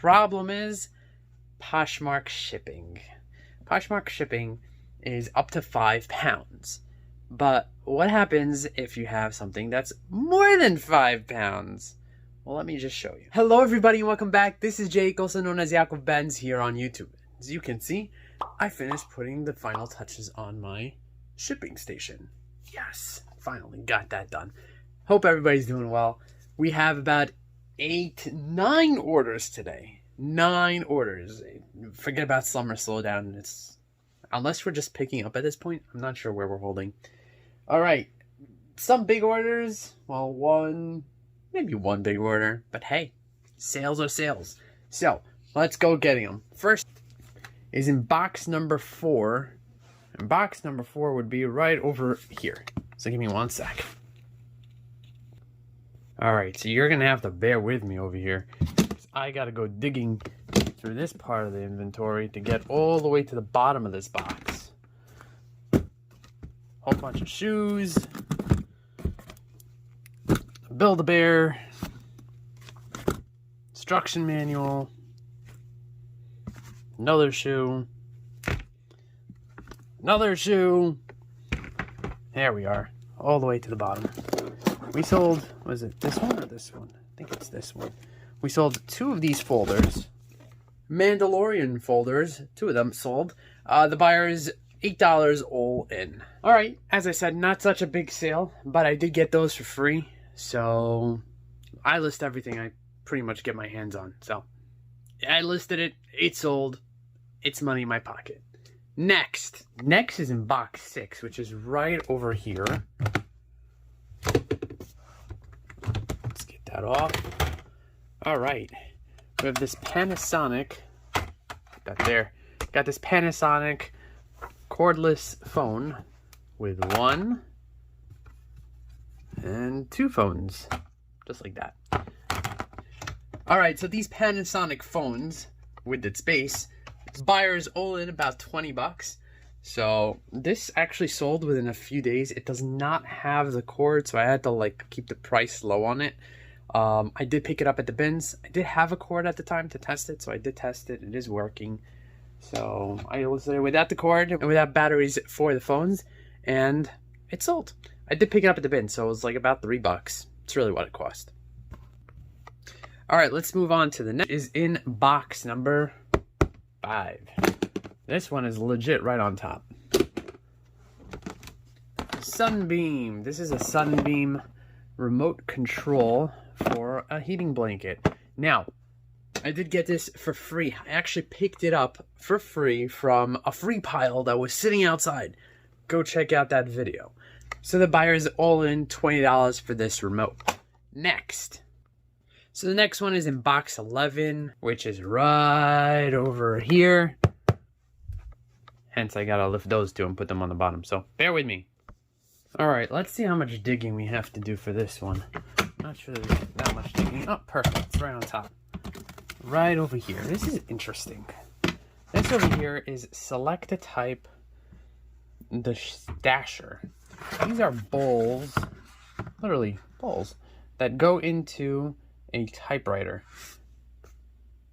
problem is Poshmark shipping. Poshmark shipping is up to £5. But what happens if you have something that's more than £5? Well, let me just show you. Hello everybody and welcome back. This is Jake, also known as YaakovBenz, here on YouTube. As you can see, I finished putting the final touches on my shipping station. Yes, finally got that done. Hope everybody's doing well. We have about 9 orders today. 9 orders. Forget about summer slowdown. It's unless we're just picking up at this point. I'm not sure where we're holding. All right, some big orders. Well, maybe one big order, but hey, sales are sales. So let's go getting them. First is in box number 4. And box number 4 would be right over here. So give me one sec. All right, so you're gonna have to bear with me over here. I gotta go digging through this part of the inventory to get all the way to the bottom of this box. Whole bunch of shoes. Build-A-Bear. Instruction manual. Another shoe. Another shoe. There we are. All the way to the bottom. We sold, was it this one or this one? I think it's this one. We sold 2 of these folders. Mandalorian folders. 2 of them sold. The buyer is $8 all in. Alright, as I said, not such a big sale, but I did get those for free. So I list everything I pretty much get my hands on. So I listed it, it sold, it's money in my pocket. Next is in box 6, which is right over here. Let's get that off. All right, we have this Panasonic, put that there. Got this Panasonic cordless phone with 1 and 2 phones, just like that. All right, so these Panasonic phones with its base, buyers all in about 20 bucks. So this actually sold within a few days. It does not have the cord, so I had to like keep the price low on it. I did pick it up at the Benz. I did have a cord at the time to test it, so I did test it. It is working. So I listed it without the cord and without batteries for the phones, and it sold. I did pick it up at the Benz, so it was like about $3. It's really what it cost. All right, let's move on to the next. Is in box number 5. This one is legit right on top. Sunbeam. This is a Sunbeam remote control for a heating blanket. Now, I did get this for free. I actually picked it up for free from a free pile that was sitting outside. Go check out that video. So the buyer is all in $20 for this remote. Next. So the next one is in box 11, which is right over here. Hence, I gotta lift those 2 and put them on the bottom. So bear with me. All right, let's see how much digging we have to do for this one. Not sure there's that much digging. Oh, perfect. It's right on top. Right over here. This is interesting. This over here is select a type, the stasher. These are bowls, literally bowls, that go into a typewriter.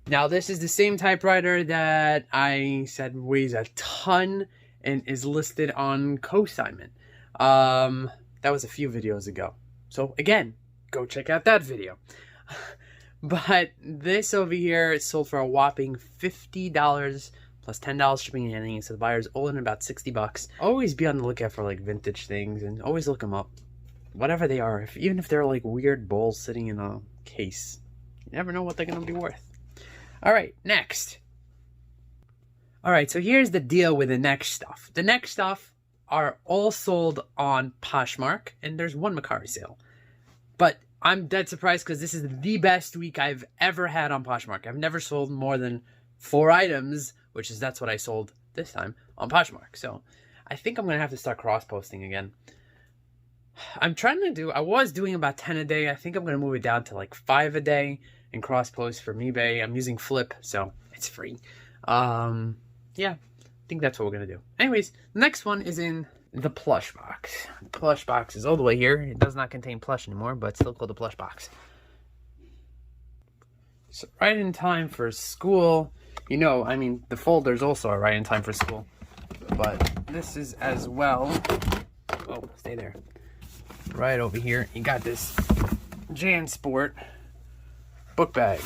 Now this is the same typewriter that I said weighs a ton and is listed on consignment. That was a few videos ago. So again, go check out that video. But this over here is sold for a whopping $50 plus $10 shipping and handling. So the buyer's all in about 60 bucks. Always be on the lookout for like vintage things and always look them up. Whatever they are, even if they're like weird bowls sitting in a case, you never know what they're going to be worth. All right, next. All right, so here's the deal with the next stuff. The next stuff are all sold on Poshmark, and there's one Mercari sale. But I'm dead surprised because this is the best week I've ever had on Poshmark. I've never sold more than 4 items, that's what I sold this time on Poshmark. So I think I'm going to have to start cross-posting again. I'm trying to do, I was doing about 10 a day. I think I'm going to move it down to like 5 a day and cross-post from eBay. I'm using Flip, so it's free. Yeah, I think that's what we're going to do. Anyways, the next one is in the plush box. The plush box is all the way here. It does not contain plush anymore, but still called the plush box. So right in time for school. You know, I mean, the folders also are right in time for school. But this is as well. Oh, stay there. Right over here, you got this JanSport book bag.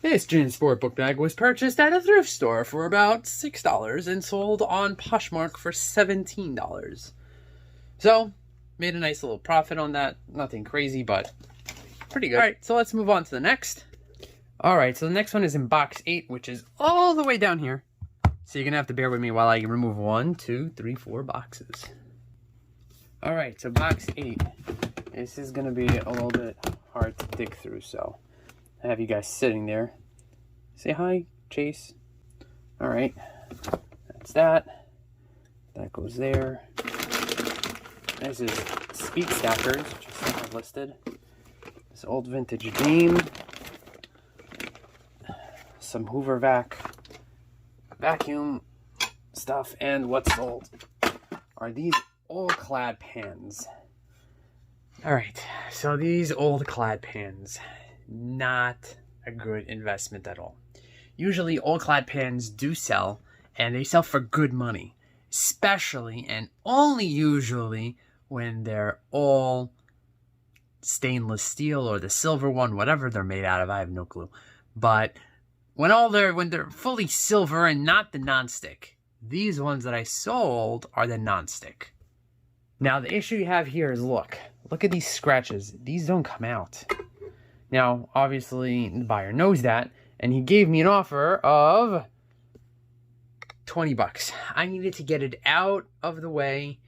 This JanSport book bag was purchased at a thrift store for about $6 and sold on Poshmark for $17. So, made a nice little profit on that. Nothing crazy, but pretty good. All right, so let's move on to the next. All right, so the next one is in box 8, which is all the way down here. So you're gonna have to bear with me while I remove 1, 2, 3, 4 boxes. All right, so box 8. This is gonna be a little bit hard to dig through, so I have you guys sitting there. Say hi, Chase. All right, that's that. That goes there. This is speed stackers, which I still have listed. This old vintage game. Some Hoover vacuum stuff, and what's sold are these old clad pans. All right, so these old clad pans, not a good investment at all. Usually old clad pans do sell, and they sell for good money, especially and only usually when they're all stainless steel or the silver one, whatever they're made out of, I have no clue. But when they're fully silver and not the non-stick, these ones that I sold are the non-stick. Now the issue you have here is look at these scratches. These don't come out. Now obviously the buyer knows that, and he gave me an offer of 20 bucks. I needed to get it out of the way,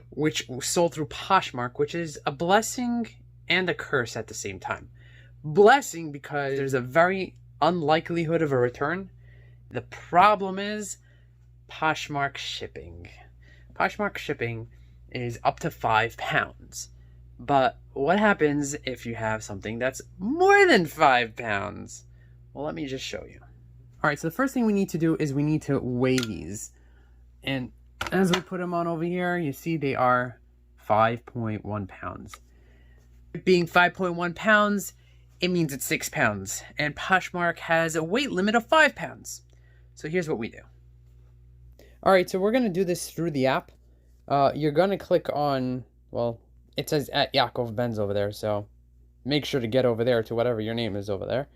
which was sold through Poshmark, which is a blessing and a curse at the same time. Blessing because there's a very unlikelihood of a return. The problem is Poshmark shipping. Poshmark shipping is up to £5. But what happens if you have something that's more than £5? Well, let me just show you. All right, so the first thing we need to do is we need to weigh these. And as we put them on over here, you see they are 5.1 pounds. Being 5.1 pounds, it means it's 6 pounds. And Poshmark has a weight limit of 5 pounds. So here's what we do. All right, so we're going to do this through the app. You're going to click on, well, it says at YaakovBenz over there. So make sure to get over there to whatever your name is over there.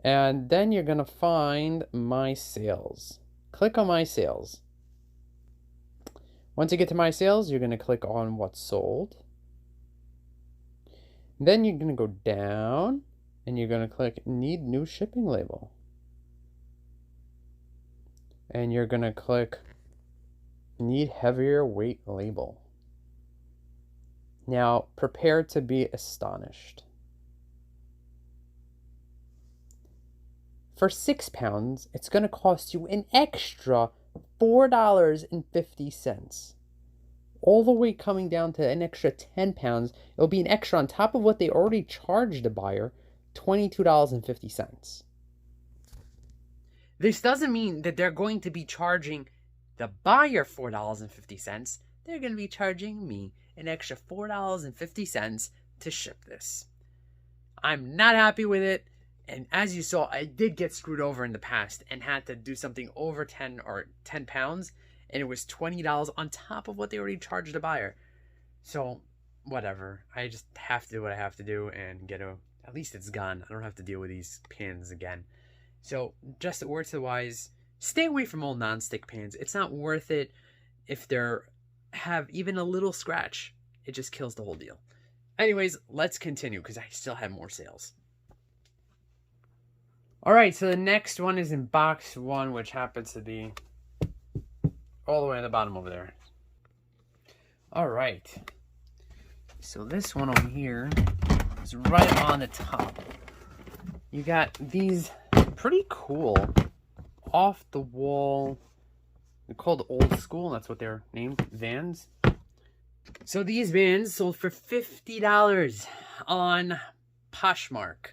And then you're going to find My Sales. Click on My Sales. Once you get to My Sales, you're going to click on What's Sold. Then you're going to go down and you're going to click Need New Shipping Label. And you're going to click Need Heavier Weight Label. Now, prepare to be astonished. For 6 pounds, it's going to cost you an extra $4.50. All the way coming down to an extra 10 pounds, it'll be an extra on top of what they already charged the buyer, $22.50. This doesn't mean that they're going to be charging the buyer $4.50. They're going to be charging me an extra $4.50 to ship this. I'm not happy with it. And as you saw, I did get screwed over in the past and had to do something over 10 pounds. And it was $20 on top of what they already charged the buyer. So, whatever. I just have to do what I have to do and at least it's gone. I don't have to deal with these pans again. So, just a word to the wise, stay away from old non-stick pans. It's not worth it if have even a little scratch. It just kills the whole deal. Anyways, let's continue because I still have more sales. All right, so the next one is in box 1, which happens to be all the way at the bottom over there. All right. So this one over here is right on the top. You got these pretty cool off-the-wall, they're called old school, that's what they're named, vans. So these vans sold for $50 on Poshmark.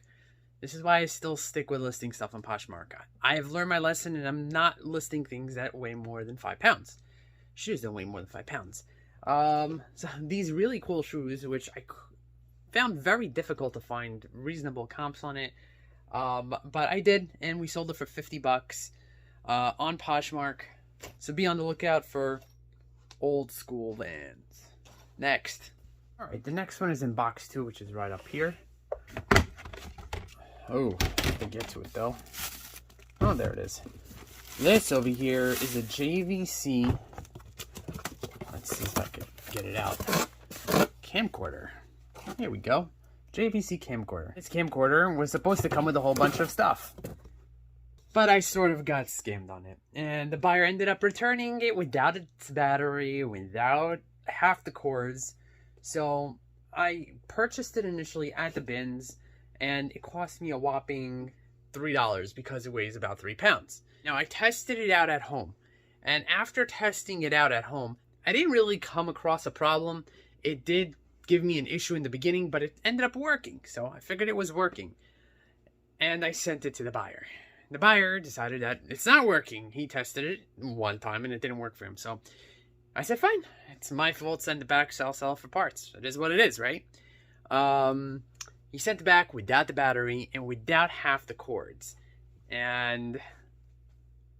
This is why I still stick with listing stuff on Poshmark. I have learned my lesson, and I'm not listing things that weigh more than 5 pounds. Shoes don't weigh more than 5 pounds. So these really cool shoes, which found very difficult to find reasonable comps on it. But I did, and we sold it for 50 bucks on Poshmark. So be on the lookout for old school vans. Next. All right, the next one is in box 2, which is right up here. Oh, I have to get to it though. Oh, there it is. This over here is a JVC. Let's see if I can get it out. Camcorder. Here we go. JVC camcorder. This camcorder was supposed to come with a whole bunch of stuff, but I sort of got scammed on it. And the buyer ended up returning it without its battery, without half the cords. So I purchased it initially at the Benz, and it cost me a whopping $3 because it weighs about 3 pounds. Now I tested it out at home, and after testing it out at home, I didn't really come across a problem. It did give me an issue in the beginning, but it ended up working. So I figured it was working, and I sent it to the buyer. The buyer decided that it's not working. He tested it one time and it didn't work for him. So I said, fine, it's my fault. Send it back. So I'll sell it for parts. It is what it is, right? He sent it back without the battery and without half the cords. And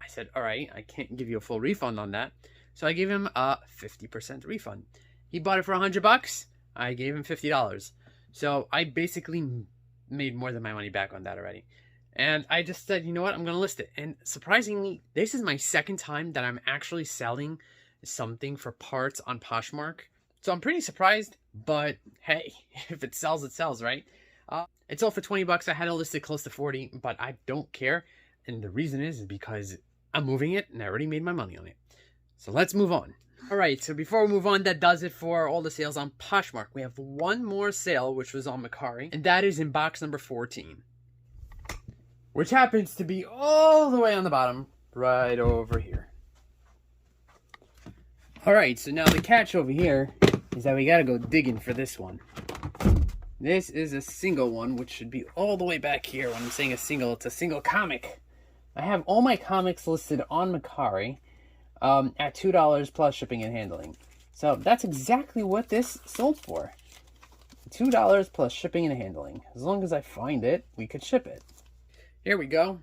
I said, all right, I can't give you a full refund on that. So I gave him a 50% refund. He bought it for 100 bucks. I gave him $50. So I basically made more than my money back on that already. And I just said, you know what, I'm going to list it. And surprisingly, this is my second time that I'm actually selling something for parts on Poshmark. So I'm pretty surprised, but hey, if it sells, it sells, right? It's all for 20 bucks. I had it listed close to 40, but I don't care. And the reason is because I'm moving it and I already made my money on it. So let's move on. All right, so before we move on, that does it for all the sales on Poshmark. We have one more sale, which was on Mercari, and that is in box number 14, which happens to be all the way on the bottom, right over here. All right, so now the catch over here is that we got to go digging for this one. This is a single one, which should be all the way back here. When I'm saying a single, it's a single comic. I have all my comics listed on Mercari at $2 plus shipping and handling. So that's exactly what this sold for. $2 plus shipping and handling. As long as I find it, we could ship it. Here we go.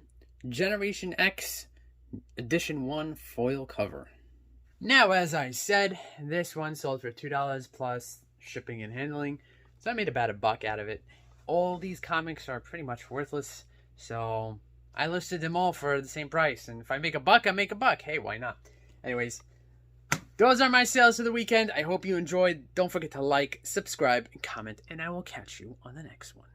Generation X Edition 1 foil cover. Now, as I said, this one sold for $2 plus shipping and handling. So I made about $1 out of it. All these comics are pretty much worthless. So I listed them all for the same price. And if I make $1, I make $1. Hey, why not? Anyways, those are my sales for the weekend. I hope you enjoyed. Don't forget to like, subscribe, and comment. And I will catch you on the next one.